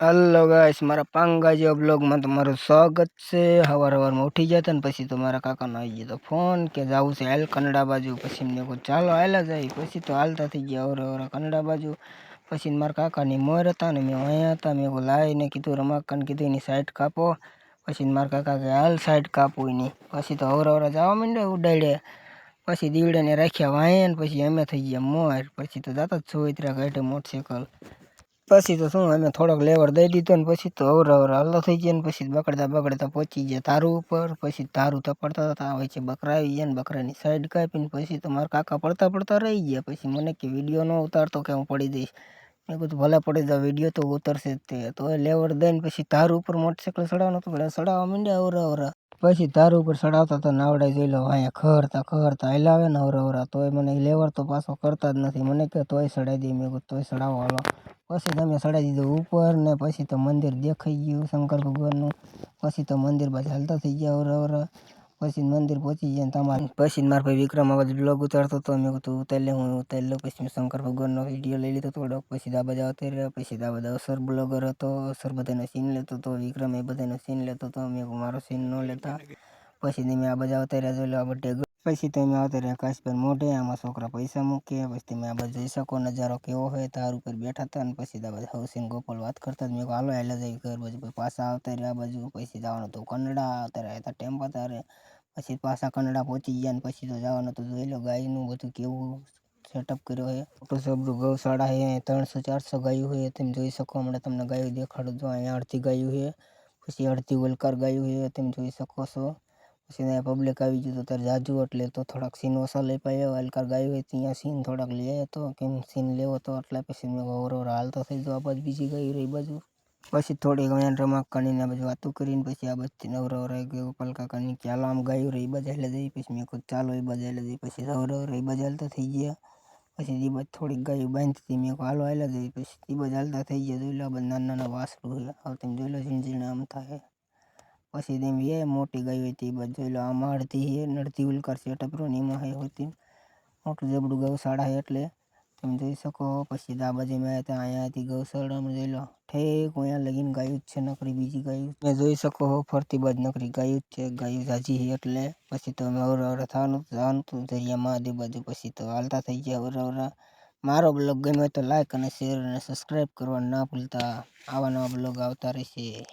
Hello guys, मारा पांगा जो ब्लॉग में तुम्हाરું स्वागत છે। હવારમાં ઉઠી ગયા હતા ને પછી તો મારા કાકાનો આવી ગયો તો ફોન કે જાવું છે હાલ કનડા બાજુ। પછી મેં કહ્યું ચાલો હાલા જાય। પછી તો હાલતા થઈ ગયા ઓરા કનડા બાજુ। પછી મારા કાકાની મોર હતા ને મેં અહીંયા હતા। મેં કહ્યું લાવીને કીધું રમાકાને કીધું એની સાઈડ કાપો। પછી મારા કાકા કે હાલ સાઈડ કાપવું એની। પછી તો ઓરા જવા માંડ્યા ઉડાડ્યા। પછી દીવડાને રાખ્યા વાંહે ને પછી અમે થઈ ગયા મોર। પછી તો જાતા જ સોયત્રા કાઢે મોટરસાઇકલ। પછી તો શું અમે થોડોક લેવર દઈ દીધો ને પછી તો અવરા હાલતા થઈ ગયા ને પછી બગડતા પહોંચી ગયા તારું ઉપર। પછી તારું તપડતા હતા વચ્ચે બકરા આવી ગયા ને બકરાની સાઈડ કાપીને પછી તો મારા કાકા પડતા રહી ગયા। પછી મને કે વિડીયો ન ઉતારતો કે હું પડી જઈશ। મેં કીધું ભલે પડી જાવ વિડીયો તો ઉતરશે જ તે। તો લેવર દઈને પછી તારું ઉપર મોટરસાઇકલ ચડાવવાનું હતું એટલે ચડાવવા માંડ્યા અવરા। પછી તારું ઉપર ચડાવતા તો નાવડે જોઈ લો અહીંયા ખરતા હલાવે ને અવરા તોય મને લેવર તો પાછો કરતા જ નથી। મને કે તોય ચડાવી દે। મેં કીધું તોય ચડાવો હાલો। પછી તમે ચડાવી દીધું ઉપર ને પછી તો મંદિર દેખાઈ ગયું શંકર ભગવાનનું। પછી તો મંદિર બાજુ હાલતા થઈ ગયા અવરા। પછી મંદિર પહોંચી ગયા ને તમારે પછી મારા ભાઈ વિક્રમ આવાજ બ્લોગ ઉતારતો હતો। મેં કીધું ઉતારી લે હું ઉતારી લઉં। પછી મેં શંકર ભગવાનનો વિડીયો લઈ લીધો થોડોક। પછી આ બધા આવતા રહ્યા। પછી આ બધા અસર બ્લોગર હતો અસર બધાનો સીન લેતો હતો। વિક્રમ એ બધાનો સીન લેતો હતો। મેં મારો સીન ન લેતા। પછી તમે આ બધા આવતા રહ્યા જોઈ લો આ બધે। પછી તમે આવતા રહ્યા કાશભાઈ મોઢે આમાં છોકરા પૈસા મૂકે। પછી તમે આ બાજુ જોઈ શકો નજારો કેવો હોય તાર ઉપર બેઠા હતા ને પછી આ બધા હવસીન ગોપાલ વાત કરતા મેં હાલો હાલે જાય ઘર બાજુ। પાછા આવતા રહ્યા આ બાજુ। પછી જવાનું હતું કનડા આવતા રહ્યા હતા ટેમ્પા તારે। પછી પાછા કનડા પહોંચી ગયા ને પછી તો જવાનું હતું જોઈ લો ગાયનું બધું કેવું સેટઅપ કર્યો છે। મોટું સબરું ગૌશાળા છે 300-400 ગાયું છે તમે જોઈ શકો। હમણાં તમને ગાયું દેખાડું જો અહીંયા અડધી ગાયું છે પછી અડધી વલકાર ગાયું છે તમે જોઈ શકો છો। પછી અહીંયા પબ્લિક આવી ગયું તો ત્યારે જાજુ એટલે તો થોડાક સીન ઓછા લઈ પાયા। વલકાર ગાયું હોય ત્યાં સીન થોડાક લઈ આવ્યો હતો કેમ સીન લેવો હતો એટલે પછી મેં ઓવર હાલતો થઈ જાવ આ બાજુ બીજી ગાયું રહી બાજુ। પછી થોડીક અહીંયા રમાકાની બાજુ વાતું કરીને પછી આ બાજુથી નવરા ગયો ગોપાલ કાકાની કે હાલો આમ ગાયું રહી બાજુ એટલે જઈ। પછી મેં કહ્યું ચાલો એ બાજુ એટલે જઈ। પછી નવરા એ બાજુ હાલતા થઈ ગયા। પછી એ બાજુ થોડીક ગાયું બાંધી હતી મેં કહ્યું હાલો હાલે જઈ। પછી એ બાજુ હાલતા થઈ ગયા જોઈ લો આ નાના નાના વાસરું છે હવે તમે જોઈ લો ઝીણ આમ થાય। પછી તેમ એ મોટી ગાયું હતી એ બાજુ જોઈ લો આમાં અડધી છે ને અડધી ઉલકાર સેટઅપ રહ્યો ને એમાં છે હોતી મોટું જબડું ગૌશાળા છે એટલે તમે જોઈ શકો। પછી આ બાજુ મેં અહીંયાથી ગૌશાળામાં જોઈ લો ઠેક અહીંયા લગીને ગાયું જ છે નકરી બીજી ગાયું તમે જોઈ શકો ફરતી બાજુ નકરી ગાયું જ છે ગાયું ઝાઝી છે એટલે। પછી તો અમે અવરા જવાનું હતું દરિયા મહાદેવ બાજુ। પછી તો હાલતા થઈ ગયા અવરા। મારો બ્લોગ ગમ્યો તો લાઈક અને શેર અને સબસ્ક્રાઈબ કરવાનું ના ભૂલતા। આવા નવા બ્લોગ આવતા રહેશે।